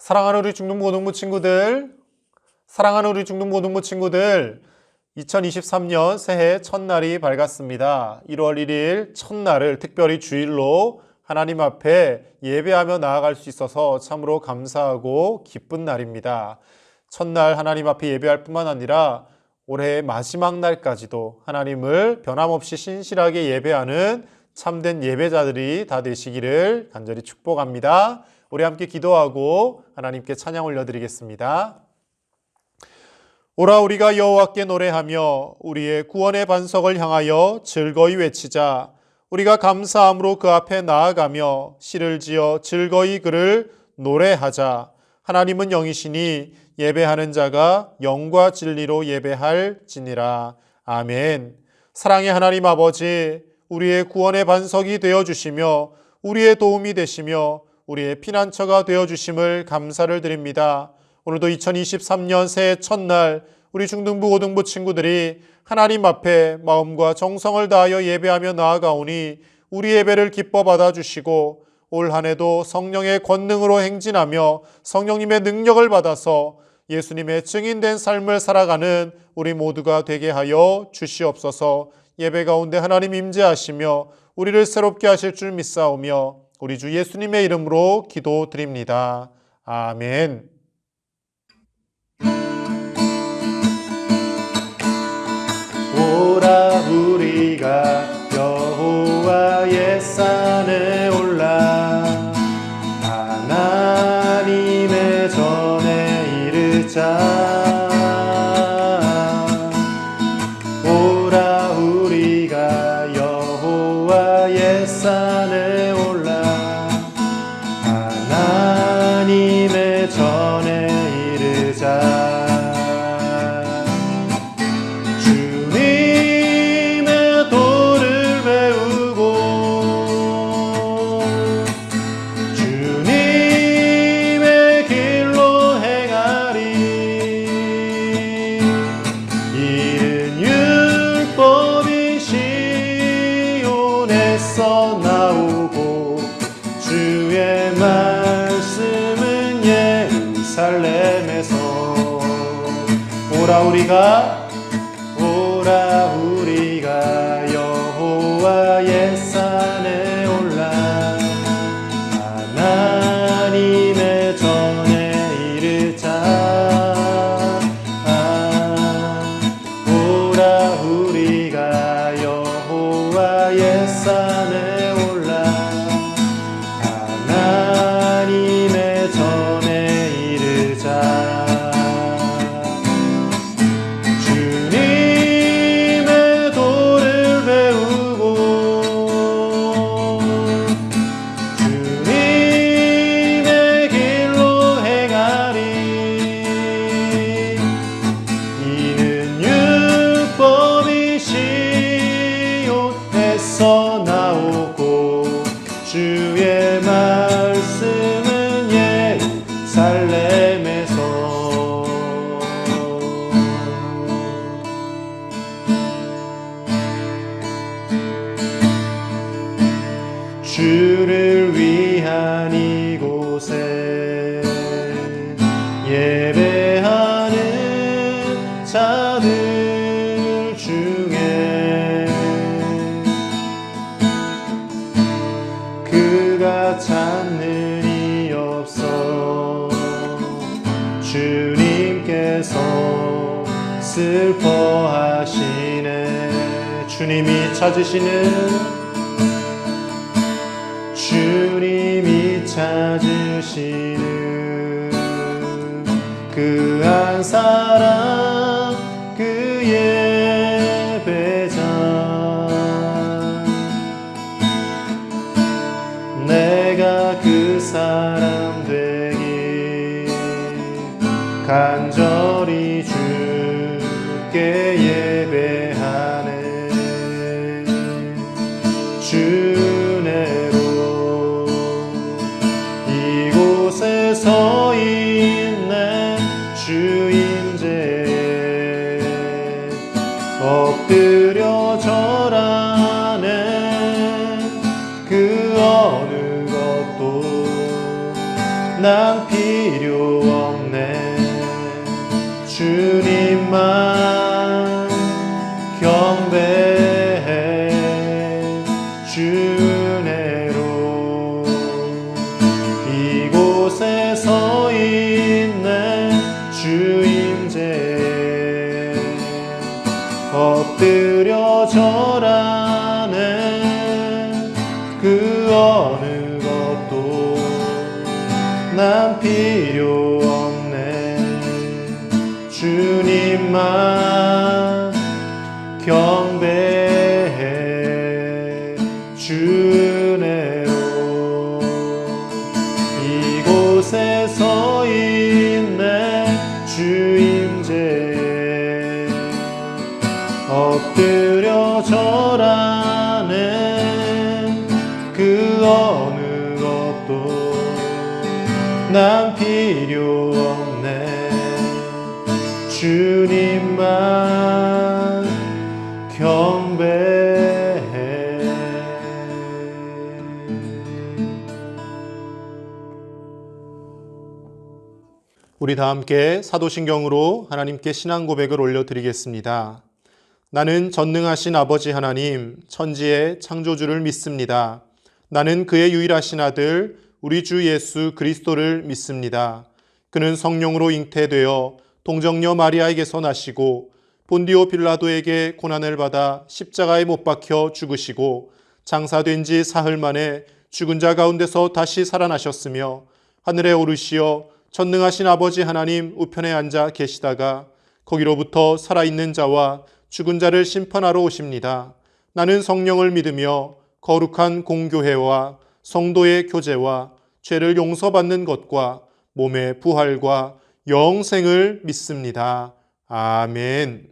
사랑하는 우리 중등고등부 친구들, 2023년 새해 첫날이 밝았습니다. 1월 1일 첫날을 특별히 주일로 하나님 앞에 예배하며 나아갈 수 있어서 참으로 감사하고 기쁜 날입니다. 첫날 하나님 앞에 예배할 뿐만 아니라 올해의 마지막 날까지도 하나님을 변함없이 신실하게 예배하는 참된 예배자들이 다 되시기를 간절히 축복합니다. 우리 함께 기도하고 하나님께 찬양 올려드리겠습니다. 오라 우리가 여호와께 노래하며 우리의 구원의 반석을 향하여 즐거이 외치자. 우리가 감사함으로 그 앞에 나아가며 시를 지어 즐거이 그를 노래하자. 하나님은 영이시니 예배하는 자가 영과 진리로 예배할지니라. 아멘. 사랑의 하나님 아버지, 우리의 구원의 반석이 되어주시며 우리의 도움이 되시며 우리의 피난처가 되어주심을 감사를 드립니다. 오늘도 2023년 새해 첫날 우리 중등부 고등부 친구들이 하나님 앞에 마음과 정성을 다하여 예배하며 나아가오니 우리 예배를 기뻐 받아주시고 올 한해도 성령의 권능으로 행진하며 성령님의 능력을 받아서 예수님의 증인된 삶을 살아가는 우리 모두가 되게 하여 주시옵소서. 예배 가운데 하나님 임재하시며 우리를 새롭게 하실 줄 믿사오며 우리 주 예수님의 이름으로 기도드립니다. 아멘. 오라 우리가 여호와의 산에 올라 하나님의 전에 이르자. 오라 우리가 여호와의 산에 올라 하나님의 전에 이르자. 나오고 주의 말씀은 예루살렘에서 오라 우리가 여호와의 산에 올라 하나님의 전에 이르자. 오라 우리가 여호와의 산에 올라 하나님의 전에 이르자. 주님의 도를 배우고 주님의 길로 행하리. 이는 율법이 시온에서 나오고 주의 말씀은 예루살렘에서. 주를 위한 이곳에 예배하는 자들 중에 그가 찾는 이 없어. 주님께서 슬퍼하시네. 주님이 찾으시는 그 한 사람 그 예배자. 내가 그 사람 되기 간절히 주께 예배하네. 주내로 이곳에 서 있네. 주임제에 엎드려 절하네. 그 어느 것도 난 필요 없네. 주님만 경배해. 주내로 이곳에 서 있네. 주 임재 엎드려 절하네. 그 어느 것도 난 필요 없네. 주님만 경배해. 주내로 이곳에 서 있네. 주 임재 엎드려 절하네. 그 어느 것도 난 필요 없네. 주님만 경배해. 우리 다 함께 사도신경으로 하나님께 신앙 고백을 올려드리겠습니다. 나는 전능하신 아버지 하나님, 천지의 창조주를 믿습니다. 나는 그의 유일하신 아들 우리 주 예수 그리스도를 믿습니다. 그는 성령으로 잉태되어 동정녀 마리아에게서 나시고 본디오 빌라도에게 고난을 받아 십자가에 못 박혀 죽으시고 장사된 지 사흘 만에 죽은 자 가운데서 다시 살아나셨으며 하늘에 오르시어 전능하신 아버지 하나님 우편에 앉아 계시다가 거기로부터 살아있는 자와 죽은 자를 심판하러 오십니다. 나는 성령을 믿으며 거룩한 공교회와 성도의 교제와 죄를 용서받는 것과 몸의 부활과 영생을 믿습니다. 아멘.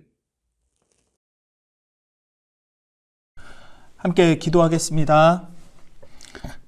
함께 기도하겠습니다.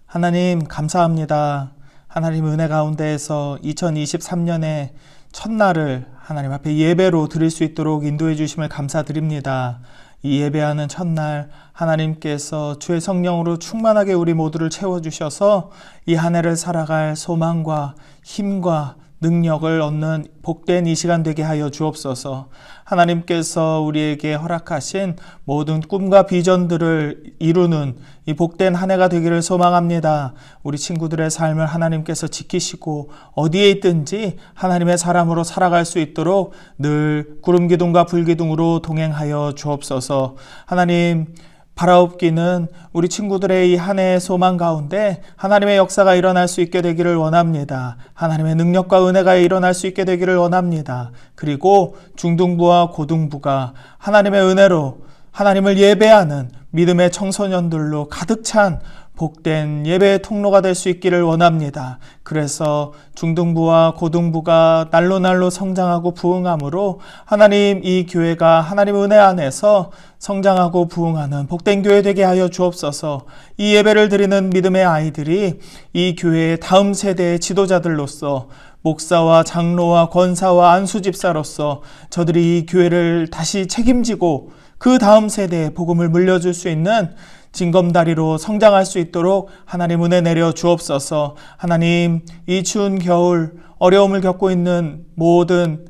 하나님 감사합니다. 하나님 은혜 가운데에서 2023년의 첫날을 하나님 앞에 예배로 드릴 수 있도록 인도해 주심을 감사드립니다. 이 예배하는 첫날 하나님께서 주의 성령으로 충만하게 우리 모두를 채워주셔서 이 한 해를 살아갈 소망과 힘과 능력을 얻는 복된 이 시간 되게 하여 주옵소서. 하나님께서 우리에게 허락하신 모든 꿈과 비전들을 이루는 이 복된 한 해가 되기를 소망합니다. 우리 친구들의 삶을 하나님께서 지키시고 어디에 있든지 하나님의 사람으로 살아갈 수 있도록 늘 구름기둥과 불기둥으로 동행하여 주옵소서. 하나님, 바라옵기는 우리 친구들의 이 한 해의 소망 가운데 하나님의 역사가 일어날 수 있게 되기를 원합니다. 하나님의 능력과 은혜가 일어날 수 있게 되기를 원합니다. 그리고 중등부와 고등부가 하나님의 은혜로 하나님을 예배하는 믿음의 청소년들로 가득 찬 복된 예배의 통로가 될 수 있기를 원합니다. 그래서 중등부와 고등부가 날로 성장하고 부흥함으로 하나님 이 교회가 하나님의 은혜 안에서 성장하고 부흥하는 복된 교회 되게 하여 주옵소서. 이 예배를 드리는 믿음의 아이들이 이 교회의 다음 세대의 지도자들로서 목사와 장로와 권사와 안수집사로서 저들이 이 교회를 다시 책임지고 그 다음 세대에 복음을 물려줄 수 있는 징검다리로 성장할 수 있도록 하나님 은혜 내려 주옵소서. 하나님, 이 추운 겨울 어려움을 겪고 있는 모든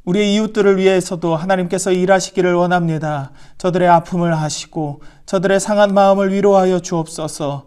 우리의 이웃들을 위해서도 하나님께서 일하시기를 원합니다. 저들의 아픔을 아시고 저들의 상한 마음을 위로하여 주옵소서.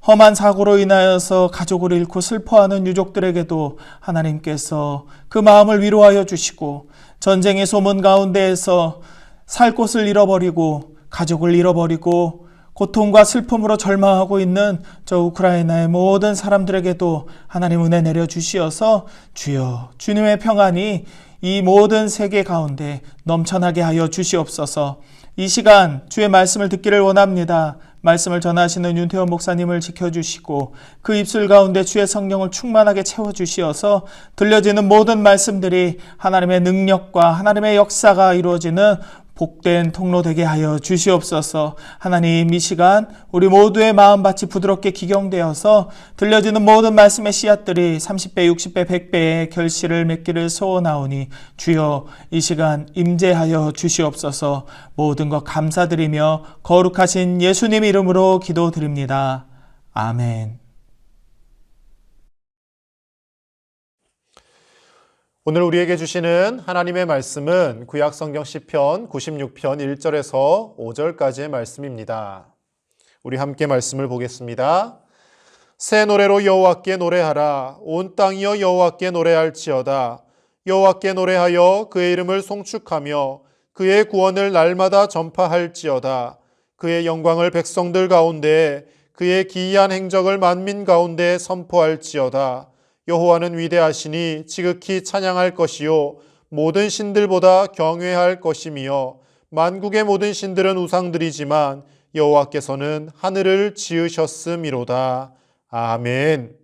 험한 사고로 인하여서 가족을 잃고 슬퍼하는 유족들에게도 하나님께서 그 마음을 위로하여 주시고, 전쟁의 소문 가운데에서 살 곳을 잃어버리고 가족을 잃어버리고 고통과 슬픔으로 절망하고 있는 저 우크라이나의 모든 사람들에게도 하나님 은혜 내려주시어서 주여 주님의 평안이 이 모든 세계 가운데 넘쳐나게 하여 주시옵소서. 이 시간 주의 말씀을 듣기를 원합니다. 말씀을 전하시는 윤태원 목사님을 지켜주시고 그 입술 가운데 주의 성령을 충만하게 채워주시어서 들려지는 모든 말씀들이 하나님의 능력과 하나님의 역사가 이루어지는 복된 통로 되게 하여 주시옵소서. 하나님, 이 시간 우리 모두의 마음밭이 부드럽게 기경되어서 들려지는 모든 말씀의 씨앗들이 30배, 60배, 100배의 결실을 맺기를 소원하오니 주여 이 시간 임재하여 주시옵소서. 모든 것 감사드리며 거룩하신 예수님 이름으로 기도드립니다. 아멘. 오늘 우리에게 주시는 하나님의 말씀은 구약성경 시편 96편 1절에서 5절까지의 말씀입니다. 우리 함께 말씀을 보겠습니다. 새 노래로 여호와께 노래하라. 온 땅이여 여호와께 노래할지어다. 여호와께 노래하여 그의 이름을 송축하며 그의 구원을 날마다 전파할지어다. 그의 영광을 백성들 가운데 그의 기이한 행적을 만민 가운데 선포할지어다. 여호와는 위대하시니 지극히 찬양할 것이요 모든 신들보다 경외할 것이며 만국의 모든 신들은 우상들이지만 여호와께서는 하늘을 지으셨음이로다. 아멘.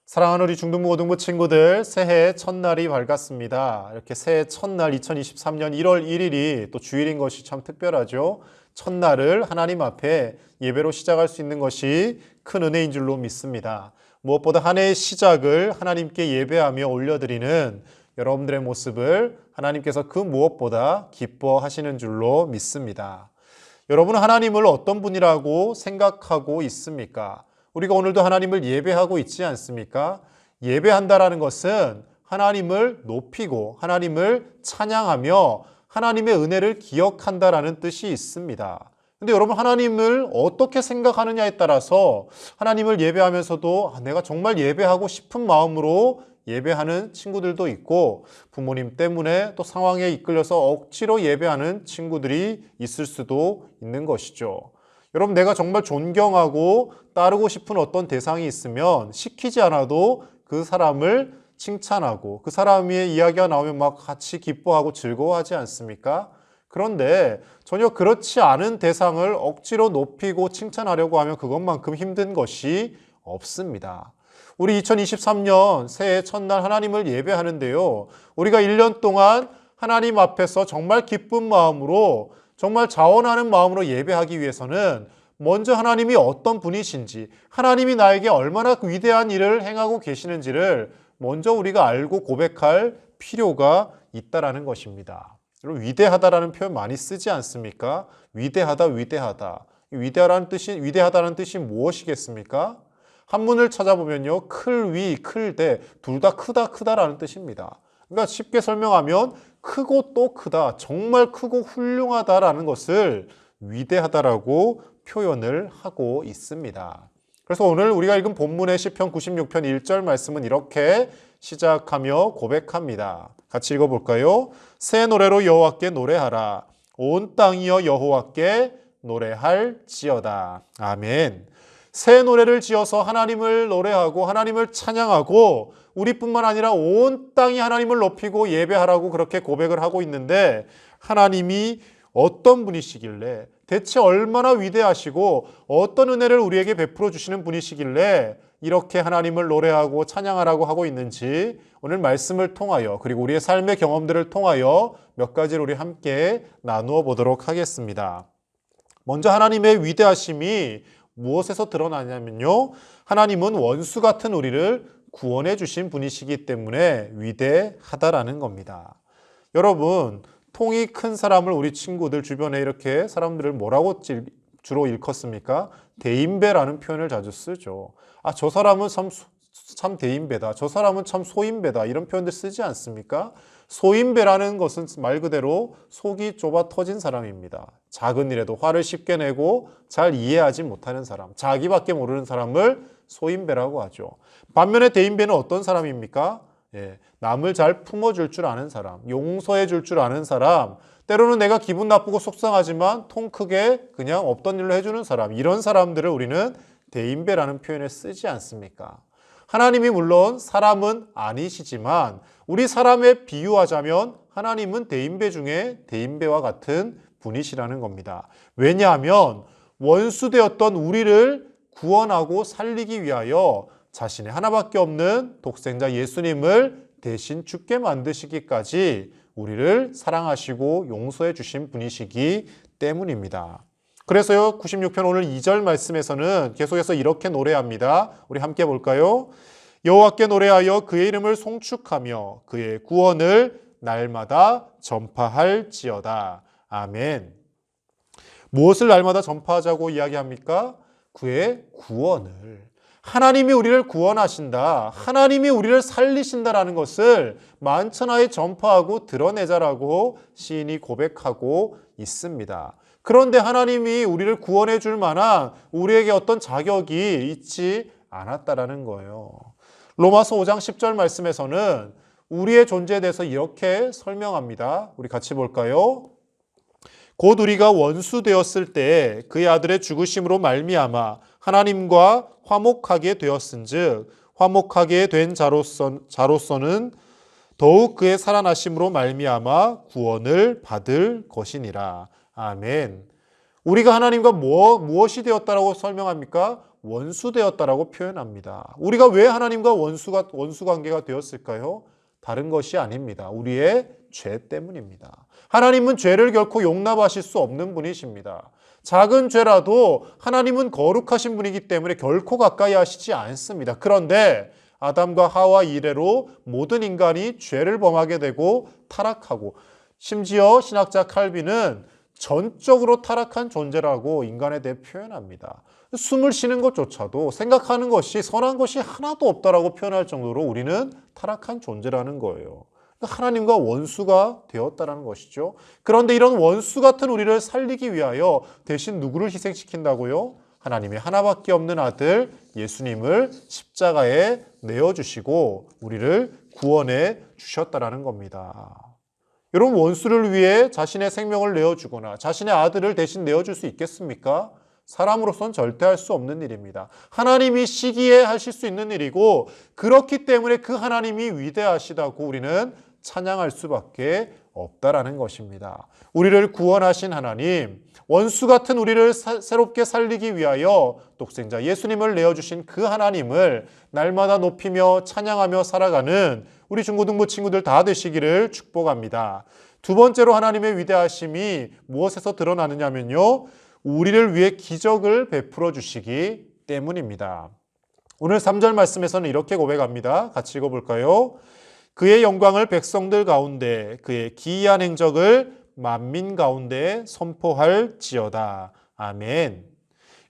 사랑하는 우리 중등부고등부 친구들, 새해 첫날이 밝았습니다. 이렇게 새해 첫날 2023년 1월 1일이 또 주일인 것이 참 특별하죠. 첫날을 하나님 앞에 예배로 시작할 수 있는 것이 큰 은혜인 줄로 믿습니다. 무엇보다 한 해의 시작을 하나님께 예배하며 올려드리는 여러분들의 모습을 하나님께서 그 무엇보다 기뻐하시는 줄로 믿습니다. 여러분은 하나님을 어떤 분이라고 생각하고 있습니까? 우리가 오늘도 하나님을 예배하고 있지 않습니까? 예배한다라는 것은 하나님을 높이고 하나님을 찬양하며 하나님의 은혜를 기억한다라는 뜻이 있습니다. 근데 여러분, 하나님을 어떻게 생각하느냐에 따라서 하나님을 예배하면서도 내가 정말 예배하고 싶은 마음으로 예배하는 친구들도 있고, 부모님 때문에 또 상황에 이끌려서 억지로 예배하는 친구들이 있을 수도 있는 것이죠. 여러분, 내가 정말 존경하고 따르고 싶은 어떤 대상이 있으면 시키지 않아도 그 사람을 칭찬하고 그 사람의 이야기가 나오면 막 같이 기뻐하고 즐거워하지 않습니까? 그런데 전혀 그렇지 않은 대상을 억지로 높이고 칭찬하려고 하면 그것만큼 힘든 것이 없습니다. 우리 2023년 새해 첫날 하나님을 예배하는데요, 우리가 1년 동안 하나님 앞에서 정말 기쁜 마음으로, 정말 자원하는 마음으로 예배하기 위해서는 먼저 하나님이 어떤 분이신지, 하나님이 나에게 얼마나 위대한 일을 행하고 계시는지를 먼저 우리가 알고 고백할 필요가 있다라는 것입니다. 여러분, 위대하다라는 표현 많이 쓰지 않습니까? 위대하다, 위대하다. 위대하다는 뜻이 무엇이겠습니까? 한문을 찾아보면요, 클 위, 클 대, 둘 다 크다, 크다라는 뜻입니다. 그러니까 쉽게 설명하면 크고 또 크다, 정말 크고 훌륭하다라는 것을 위대하다라고 표현을 하고 있습니다. 그래서 오늘 우리가 읽은 본문의 시편 96편 1절 말씀은 이렇게 시작하며 고백합니다. 같이 읽어볼까요? 새 노래로 여호와께 노래하라. 온 땅이여 여호와께 노래할지어다. 아멘. 새 노래를 지어서 하나님을 노래하고 하나님을 찬양하고 우리뿐만 아니라 온 땅이 하나님을 높이고 예배하라고 그렇게 고백을 하고 있는데, 하나님이 어떤 분이시길래, 대체 얼마나 위대하시고 어떤 은혜를 우리에게 베풀어 주시는 분이시길래 이렇게 하나님을 노래하고 찬양하라고 하고 있는지 오늘 말씀을 통하여, 그리고 우리의 삶의 경험들을 통하여 몇 가지를 우리 함께 나누어 보도록 하겠습니다. 먼저 하나님의 위대하심이 무엇에서 드러나냐면요, 하나님은 원수 같은 우리를 구원해 주신 분이시기 때문에 위대하다라는 겁니다. 여러분, 통이 큰 사람을 우리 친구들 주변에 이렇게 사람들을 뭐라고 주로 일컫습니까? 대인배라는 표현을 자주 쓰죠. 저 사람은 참 대인배다, 저 사람은 참 소인배다, 이런 표현들 쓰지 않습니까? 소인배라는 것은 말 그대로 속이 좁아 터진 사람입니다. 작은 일에도 화를 쉽게 내고 잘 이해하지 못하는 사람, 자기밖에 모르는 사람을 소인배라고 하죠. 반면에 대인배는 어떤 사람입니까? 남을 잘 품어줄 줄 아는 사람, 용서해 줄 줄 아는 사람, 때로는 내가 기분 나쁘고 속상하지만 통 크게 그냥 없던 일로 해주는 사람, 이런 사람들을 우리는 대인배라는 표현을 쓰지 않습니까? 하나님이 물론 사람은 아니시지만 우리 사람에 비유하자면 하나님은 대인배 중에 대인배와 같은 분이시라는 겁니다. 왜냐하면 원수되었던 우리를 구원하고 살리기 위하여 자신의 하나밖에 없는 독생자 예수님을 대신 죽게 만드시기까지 우리를 사랑하시고 용서해 주신 분이시기 때문입니다. 그래서요, 96편 오늘 2절 말씀에서는 계속해서 이렇게 노래합니다. 우리 함께 볼까요? 여호와께 노래하여 그의 이름을 송축하며 그의 구원을 날마다 전파할지어다. 아멘. 무엇을 날마다 전파하자고 이야기합니까? 그의 구원을. 하나님이 우리를 구원하신다, 하나님이 우리를 살리신다라는 것을 만천하에 전파하고 드러내자라고 시인이 고백하고 있습니다. 그런데 하나님이 우리를 구원해 줄 만한 우리에게 어떤 자격이 있지 않았다라는 거예요. 로마서 5장 10절 말씀에서는 우리의 존재에 대해서 이렇게 설명합니다. 우리 같이 볼까요? 곧 우리가 원수 되었을 때 그의 아들의 죽으심으로 말미암아 하나님과 화목하게 되었은즉 화목하게 된 자로서는 더욱 그의 살아나심으로 말미암아 구원을 받을 것이니라. 아멘. 우리가 하나님과 무엇이 되었다라고 설명합니까? 원수 되었다라고 표현합니다. 우리가 왜 하나님과 원수 관계가 되었을까요? 다른 것이 아닙니다. 우리의 죄 때문입니다. 하나님은 죄를 결코 용납하실 수 없는 분이십니다. 작은 죄라도 하나님은 거룩하신 분이기 때문에 결코 가까이 하시지 않습니다. 그런데 아담과 하와 이래로 모든 인간이 죄를 범하게 되고 타락하고, 심지어 신학자 칼빈은 전적으로 타락한 존재라고 인간에 대해 표현합니다. 숨을 쉬는 것조차도 생각하는 것이 선한 것이 하나도 없다라고 표현할 정도로 우리는 타락한 존재라는 거예요. 하나님과 원수가 되었다는 것이죠. 그런데 이런 원수 같은 우리를 살리기 위하여 대신 누구를 희생시킨다고요? 하나님의 하나밖에 없는 아들 예수님을 십자가에 내어주시고 우리를 구원해 주셨다라는 겁니다. 여러분, 원수를 위해 자신의 생명을 내어주거나 자신의 아들을 대신 내어줄 수 있겠습니까? 사람으로서는 절대 할 수 없는 일입니다. 하나님이 시기에 하실 수 있는 일이고, 그렇기 때문에 그 하나님이 위대하시다고 우리는 찬양할 수밖에 없다라는 것입니다. 우리를 구원하신 하나님, 원수 같은 우리를 새롭게 살리기 위하여 독생자 예수님을 내어주신 그 하나님을 날마다 높이며 찬양하며 살아가는 우리 중고등부 친구들 다 되시기를 축복합니다. 두 번째로 하나님의 위대하심이 무엇에서 드러나느냐면요, 우리를 위해 기적을 베풀어 주시기 때문입니다. 오늘 3절 말씀에서는 이렇게 고백합니다. 같이 읽어볼까요? 그의 영광을 백성들 가운데 그의 기이한 행적을 만민 가운데 선포할지어다. 아멘.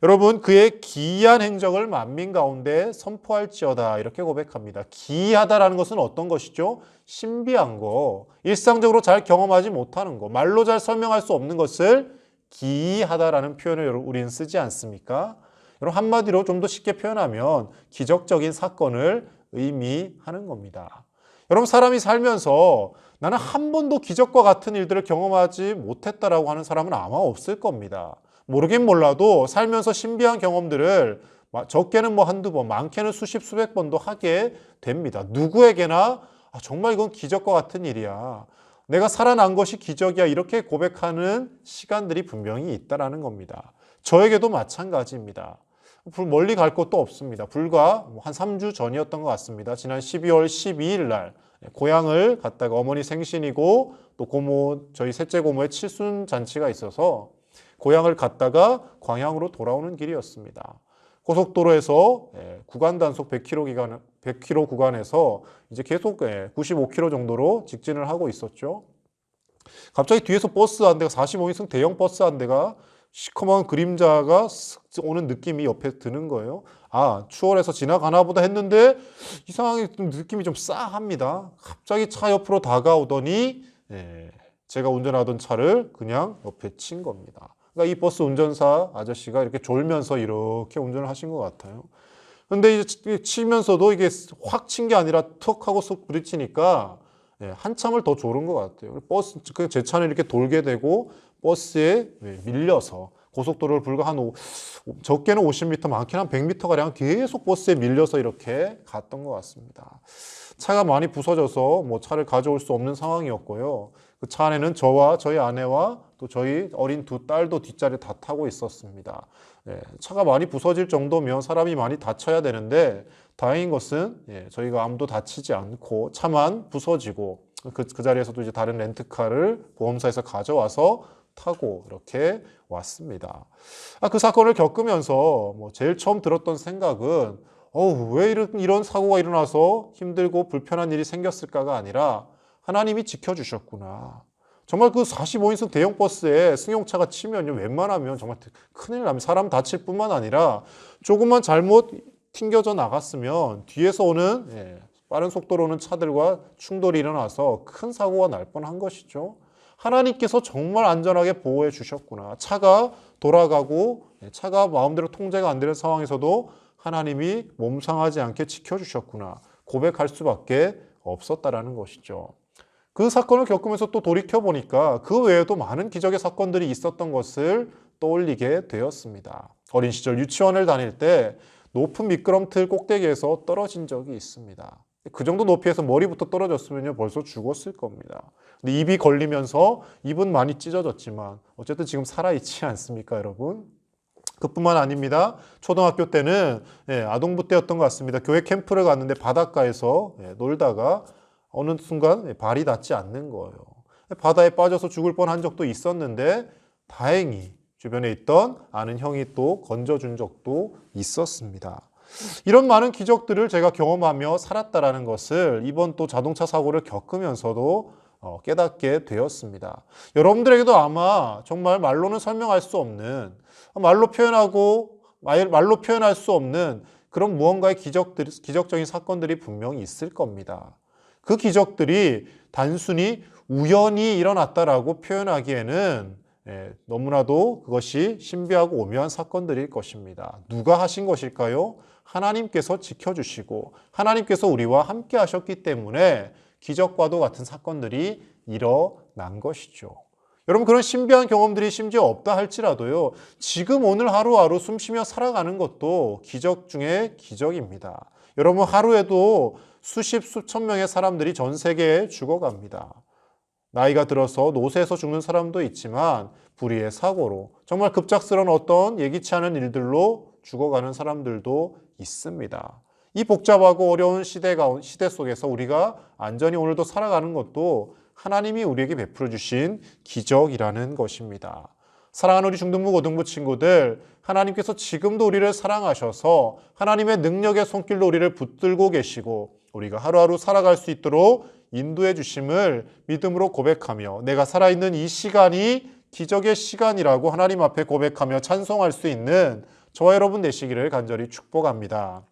여러분, 그의 기이한 행적을 만민 가운데 선포할지어다, 이렇게 고백합니다. 기이하다라는 것은 어떤 것이죠? 신비한 거, 일상적으로 잘 경험하지 못하는 거, 말로 잘 설명할 수 없는 것을 기이하다라는 표현을 우리는 쓰지 않습니까? 여러분, 한마디로 좀 더 쉽게 표현하면 기적적인 사건을 의미하는 겁니다. 여러분, 사람이 살면서 나는 한 번도 기적과 같은 일들을 경험하지 못했다라고 하는 사람은 아마 없을 겁니다. 모르긴 몰라도 살면서 신비한 경험들을 적게는 뭐 한두 번, 많게는 수십, 수백 번도 하게 됩니다. 누구에게나 정말 이건 기적과 같은 일이야, 내가 살아난 것이 기적이야, 이렇게 고백하는 시간들이 분명히 있다라는 겁니다. 저에게도 마찬가지입니다. 멀리 갈 것도 없습니다. 불과 한 3주 전이었던 것 같습니다. 지난 12월 12일 날 고향을 갔다가, 어머니 생신이고 또 고모, 저희 셋째 고모의 칠순 잔치가 있어서 고향을 갔다가 광양으로 돌아오는 길이었습니다. 고속도로에서 구간 단속 100km 구간에서 이제 계속 95km 정도로 직진을 하고 있었죠. 갑자기 뒤에서 버스 한 대가, 45인승 대형 버스 한 대가 시커먼 그림자가 쓱 오는 느낌이 옆에 드는 거예요. 추월해서 지나가나 보다 했는데 이상하게 느낌이 좀 싸합니다. 갑자기 차 옆으로 다가오더니 제가 운전하던 차를 그냥 옆에 친 겁니다. 그러니까 이 버스 운전사 아저씨가 이렇게 졸면서 이렇게 운전을 하신 것 같아요. 근데 이제 치면서도 이게 확 친 게 아니라 툭 하고 쏙 부딪히니까 한참을 더 졸은 것 같아요. 버스, 제 차는 이렇게 돌게 되고 버스에 밀려서 고속도로를 불과 적게는 50m, 많게는 한 100m가량 계속 버스에 밀려서 이렇게 갔던 것 같습니다. 차가 많이 부서져서 차를 가져올 수 없는 상황이었고요. 그 차 안에는 저와 저희 아내와 또 저희 어린 두 딸도 뒷자리에 다 타고 있었습니다. 차가 많이 부서질 정도면 사람이 많이 다쳐야 되는데, 다행인 것은 저희가 아무도 다치지 않고 차만 부서지고 그 자리에서도 이제 다른 렌트카를 보험사에서 가져와서 타고 이렇게 왔습니다. 그 사건을 겪으면서 제일 처음 들었던 생각은 왜 이런 사고가 일어나서 힘들고 불편한 일이 생겼을까가 아니라, 하나님이 지켜주셨구나. 정말 그 45인승 대형 버스에 승용차가 치면요, 웬만하면 정말 큰일 나면 사람 다칠 뿐만 아니라 조금만 잘못 튕겨져 나갔으면 뒤에서 오는 빠른 속도로 오는 차들과 충돌이 일어나서 큰 사고가 날 뻔한 것이죠. 하나님께서 정말 안전하게 보호해 주셨구나. 차가 돌아가고 차가 마음대로 통제가 안 되는 상황에서도 하나님이 몸상하지 않게 지켜주셨구나. 고백할 수밖에 없었다라는 것이죠. 그 사건을 겪으면서 또 돌이켜보니까 그 외에도 많은 기적의 사건들이 있었던 것을 떠올리게 되었습니다. 어린 시절 유치원을 다닐 때 높은 미끄럼틀 꼭대기에서 떨어진 적이 있습니다. 그 정도 높이에서 머리부터 떨어졌으면 벌써 죽었을 겁니다. 근데 입이 걸리면서 입은 많이 찢어졌지만 어쨌든 지금 살아있지 않습니까, 여러분? 그뿐만 아닙니다. 초등학교 때는 아동부 때였던 것 같습니다. 교회 캠프를 갔는데 바닷가에서 놀다가 어느 순간 발이 닿지 않는 거예요. 바다에 빠져서 죽을 뻔한 적도 있었는데 다행히 주변에 있던 아는 형이 또 건져준 적도 있었습니다. 이런 많은 기적들을 제가 경험하며 살았다라는 것을 이번 또 자동차 사고를 겪으면서도 깨닫게 되었습니다. 여러분들에게도 아마 정말 말로는 설명할 수 없는, 말로 표현할 수 없는 그런 무언가의 기적적인 사건들이 분명히 있을 겁니다. 그 기적들이 단순히 우연히 일어났다라고 표현하기에는 너무나도 그것이 신비하고 오묘한 사건들일 것입니다. 누가 하신 것일까요? 하나님께서 지켜주시고 하나님께서 우리와 함께 하셨기 때문에 기적과도 같은 사건들이 일어난 것이죠. 여러분, 그런 신비한 경험들이 심지어 없다 할지라도요, 지금 오늘 하루하루 숨쉬며 살아가는 것도 기적 중에 기적입니다. 여러분, 하루에도 수십, 수천 명의 사람들이 전 세계에 죽어갑니다. 나이가 들어서 노쇠해서 죽는 사람도 있지만 불의의 사고로 정말 급작스러운 어떤 예기치 않은 일들로 죽어가는 사람들도 있습니다. 이 복잡하고 어려운 시대 속에서 우리가 안전히 오늘도 살아가는 것도 하나님이 우리에게 베풀어 주신 기적이라는 것입니다. 사랑하는 우리 중등부, 고등부 친구들, 하나님께서 지금도 우리를 사랑하셔서 하나님의 능력의 손길로 우리를 붙들고 계시고 우리가 하루하루 살아갈 수 있도록 인도해 주심을 믿음으로 고백하며 내가 살아있는 이 시간이 기적의 시간이라고 하나님 앞에 고백하며 찬송할 수 있는 저와 여러분 되시기를 간절히 축복합니다.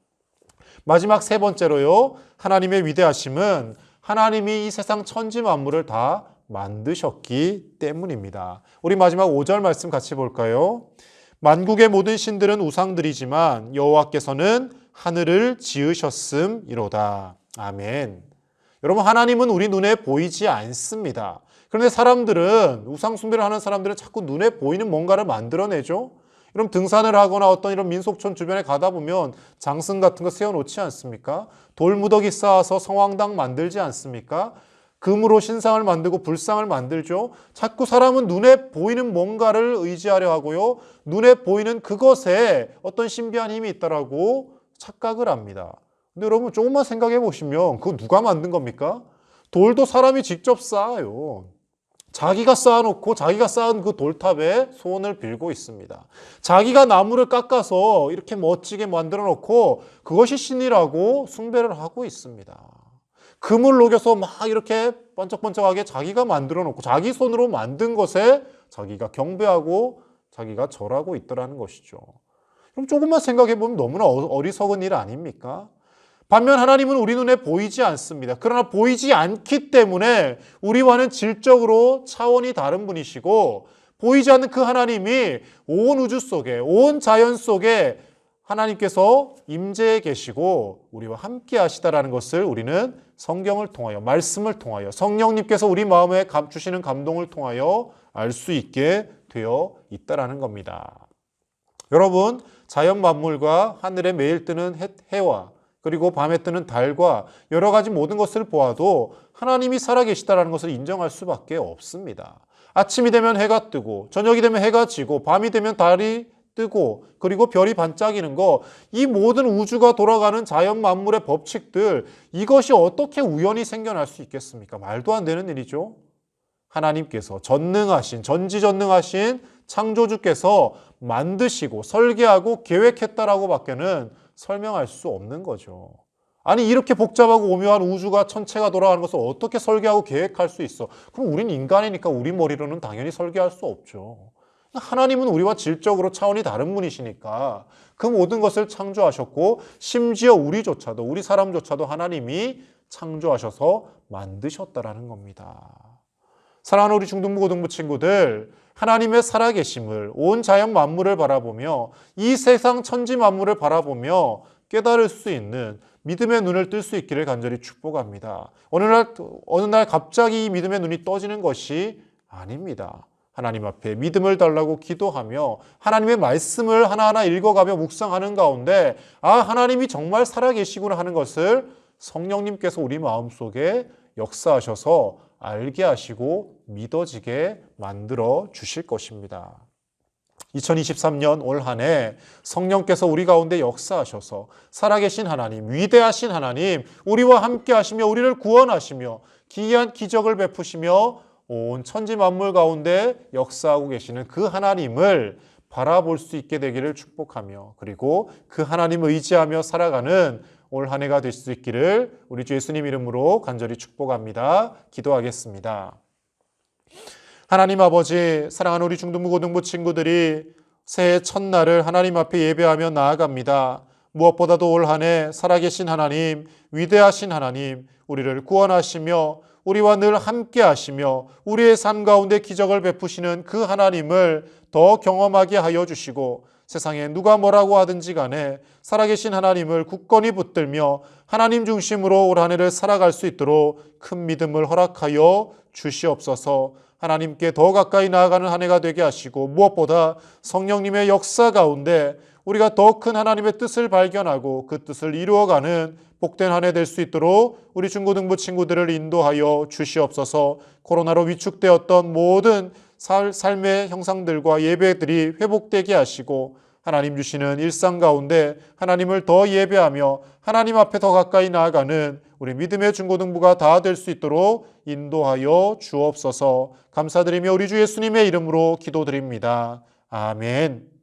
마지막 세 번째로요, 하나님의 위대하심은 하나님이 이 세상 천지 만물을 다 만드셨기 때문입니다. 우리 마지막 5절 말씀 같이 볼까요? 만국의 모든 신들은 우상들이지만 여호와께서는 하늘을 지으셨음이로다. 아멘. 여러분, 하나님은 우리 눈에 보이지 않습니다. 그런데 사람들은, 우상 숭배를 하는 사람들은 자꾸 눈에 보이는 뭔가를 만들어내죠. 이런 등산을 하거나 어떤 이런 민속촌 주변에 가다 보면 장승 같은 거 세워놓지 않습니까? 돌무더기 쌓아서 성황당 만들지 않습니까? 금으로 신상을 만들고 불상을 만들죠. 자꾸 사람은 눈에 보이는 뭔가를 의지하려 하고요. 눈에 보이는 그것에 어떤 신비한 힘이 있다라고 착각을 합니다. 근데 여러분, 조금만 생각해 보시면 그거 누가 만든 겁니까? 돌도 사람이 직접 쌓아요. 자기가 쌓아놓고 자기가 쌓은 그 돌탑에 소원을 빌고 있습니다. 자기가 나무를 깎아서 이렇게 멋지게 만들어 놓고 그것이 신이라고 숭배를 하고 있습니다. 금을 녹여서 막 이렇게 번쩍번쩍하게 자기가 만들어 놓고 자기 손으로 만든 것에 자기가 경배하고 자기가 절하고 있더라는 것이죠. 그럼 조금만 생각해 보면 너무나 어리석은 일 아닙니까? 반면 하나님은 우리 눈에 보이지 않습니다. 그러나 보이지 않기 때문에 우리와는 질적으로 차원이 다른 분이시고 보이지 않는 그 하나님이 온 우주 속에, 온 자연 속에 하나님께서 임재해 계시고 우리와 함께 하시다라는 것을 우리는 성경을 통하여, 말씀을 통하여, 성령님께서 우리 마음에 주시는 감동을 통하여 알 수 있게 되어 있다라는 겁니다. 여러분, 자연 만물과 하늘에 매일 뜨는 해와 그리고 밤에 뜨는 달과 여러 가지 모든 것을 보아도 하나님이 살아계시다는 것을 인정할 수밖에 없습니다. 아침이 되면 해가 뜨고 저녁이 되면 해가 지고 밤이 되면 달이 뜨고 그리고 별이 반짝이는 거, 이 모든 우주가 돌아가는 자연 만물의 법칙들, 이것이 어떻게 우연히 생겨날 수 있겠습니까? 말도 안 되는 일이죠. 하나님께서 전지전능하신 창조주께서 만드시고 설계하고 계획했다라고 밖에는 설명할 수 없는 거죠. 아니, 이렇게 복잡하고 오묘한 우주가 천체가 돌아가는 것을 어떻게 설계하고 계획할 수 있어? 그럼 우린 인간이니까 우리 머리로는 당연히 설계할 수 없죠. 하나님은 우리와 질적으로 차원이 다른 분이시니까 그 모든 것을 창조하셨고 심지어 우리 사람조차도 하나님이 창조하셔서 만드셨다라는 겁니다. 사랑하는 우리 중등부 고등부 친구들, 하나님의 살아계심을 온 자연 만물을 바라보며 이 세상 천지 만물을 바라보며 깨달을 수 있는 믿음의 눈을 뜰 수 있기를 간절히 축복합니다. 어느 날 갑자기 이 믿음의 눈이 떠지는 것이 아닙니다. 하나님 앞에 믿음을 달라고 기도하며 하나님의 말씀을 하나하나 읽어가며 묵상하는 가운데 하나님이 정말 살아계시구나 하는 것을 성령님께서 우리 마음속에 역사하셔서 알게 하시고 믿어지게 만들어 주실 것입니다. 2023년 올 한 해 성령께서 우리 가운데 역사하셔서 살아계신 하나님, 위대하신 하나님, 우리와 함께 하시며 우리를 구원하시며 기이한 기적을 베푸시며 온 천지 만물 가운데 역사하고 계시는 그 하나님을 바라볼 수 있게 되기를 축복하며 그리고 그 하나님을 의지하며 살아가는 올 한 해가 될 수 있기를 우리 주 예수님 이름으로 간절히 축복합니다. 기도하겠습니다. 하나님 아버지, 사랑하는 우리 중등부 고등부 친구들이 새해 첫날을 하나님 앞에 예배하며 나아갑니다. 무엇보다도 올 한 해 살아계신 하나님, 위대하신 하나님, 우리를 구원하시며 우리와 늘 함께 하시며 우리의 삶 가운데 기적을 베푸시는 그 하나님을 더 경험하게 하여 주시고 세상에 누가 뭐라고 하든지 간에 살아계신 하나님을 굳건히 붙들며 하나님 중심으로 올 한 해를 살아갈 수 있도록 큰 믿음을 허락하여 주시옵소서. 하나님께 더 가까이 나아가는 한 해가 되게 하시고 무엇보다 성령님의 역사 가운데 우리가 더 큰 하나님의 뜻을 발견하고 그 뜻을 이루어가는 복된 한 해 될 수 있도록 우리 중고등부 친구들을 인도하여 주시옵소서. 코로나로 위축되었던 모든 삶의 형상들과 예배들이 회복되게 하시고 하나님 주시는 일상 가운데 하나님을 더 예배하며 하나님 앞에 더 가까이 나아가는 우리 믿음의 중고등부가 다 될 수 있도록 인도하여 주옵소서. 감사드리며 우리 주 예수님의 이름으로 기도드립니다. 아멘.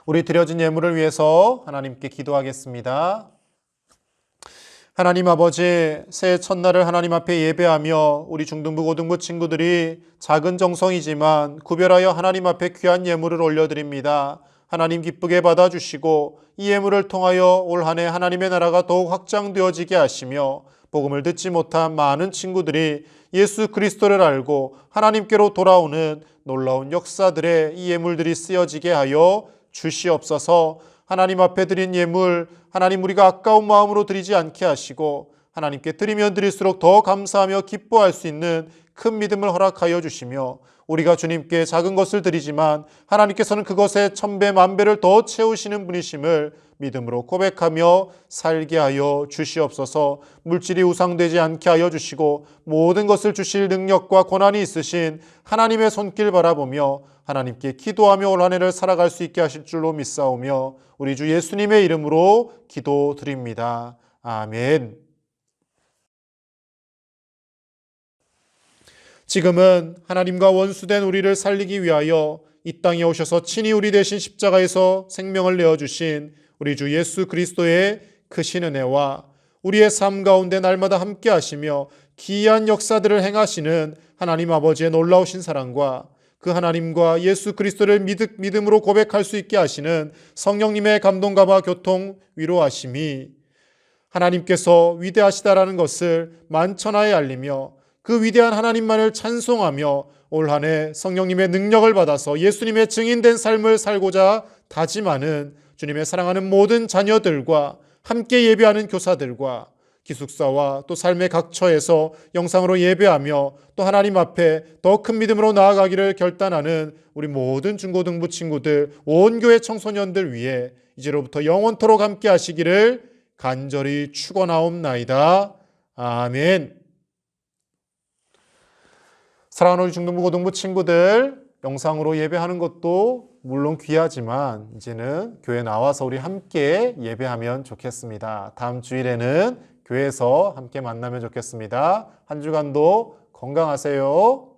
우리 드려진 예물을 위해서 하나님께 기도하겠습니다. 하나님 아버지, 새해 첫날을 하나님 앞에 예배하며 우리 중등부 고등부 친구들이 작은 정성이지만 구별하여 하나님 앞에 귀한 예물을 올려드립니다. 하나님 기쁘게 받아주시고 이 예물을 통하여 올 한 해 하나님의 나라가 더욱 확장되어지게 하시며 복음을 듣지 못한 많은 친구들이 예수 그리스도를 알고 하나님께로 돌아오는 놀라운 역사들의 이 예물들이 쓰여지게 하여 주시옵소서. 하나님 앞에 드린 예물, 하나님 우리가 아까운 마음으로 드리지 않게 하시고 하나님께 드리면 드릴수록 더 감사하며 기뻐할 수 있는 큰 믿음을 허락하여 주시며 우리가 주님께 작은 것을 드리지만 하나님께서는 그것에 천배 만배를 더 채우시는 분이심을 믿음으로 고백하며 살게 하여 주시옵소서. 물질이 우상되지 않게 하여 주시고 모든 것을 주실 능력과 권한이 있으신 하나님의 손길 바라보며 하나님께 기도하며 올 한 해를 살아갈 수 있게 하실 줄로 믿사오며 우리 주 예수님의 이름으로 기도드립니다. 아멘. 지금은 하나님과 원수된 우리를 살리기 위하여 이 땅에 오셔서 친히 우리 대신 십자가에서 생명을 내어주신 우리 주 예수 그리스도의 크신 은혜와 우리의 삶 가운데 날마다 함께 하시며 기이한 역사들을 행하시는 하나님 아버지의 놀라우신 사랑과 그 하나님과 예수 그리스도를 믿음으로 고백할 수 있게 하시는 성령님의 감동감화 교통 위로하심이 하나님께서 위대하시다라는 것을 만천하에 알리며 그 위대한 하나님만을 찬송하며 올 한 해 성령님의 능력을 받아서 예수님의 증인된 삶을 살고자 다짐하는 주님의 사랑하는 모든 자녀들과 함께 예배하는 교사들과 기숙사와 또 삶의 각 처에서 영상으로 예배하며 또 하나님 앞에 더 큰 믿음으로 나아가기를 결단하는 우리 모든 중고등부 친구들, 온 교회 청소년들 위해 이제로부터 영원토록 함께 하시기를 간절히 축원하옵나이다. 아멘. 사랑하는 우리 중등부 고등부 친구들, 영상으로 예배하는 것도 물론 귀하지만 이제는 교회 나와서 우리 함께 예배하면 좋겠습니다. 다음 주일에는 교회에서 함께 만나면 좋겠습니다. 한 주간도 건강하세요.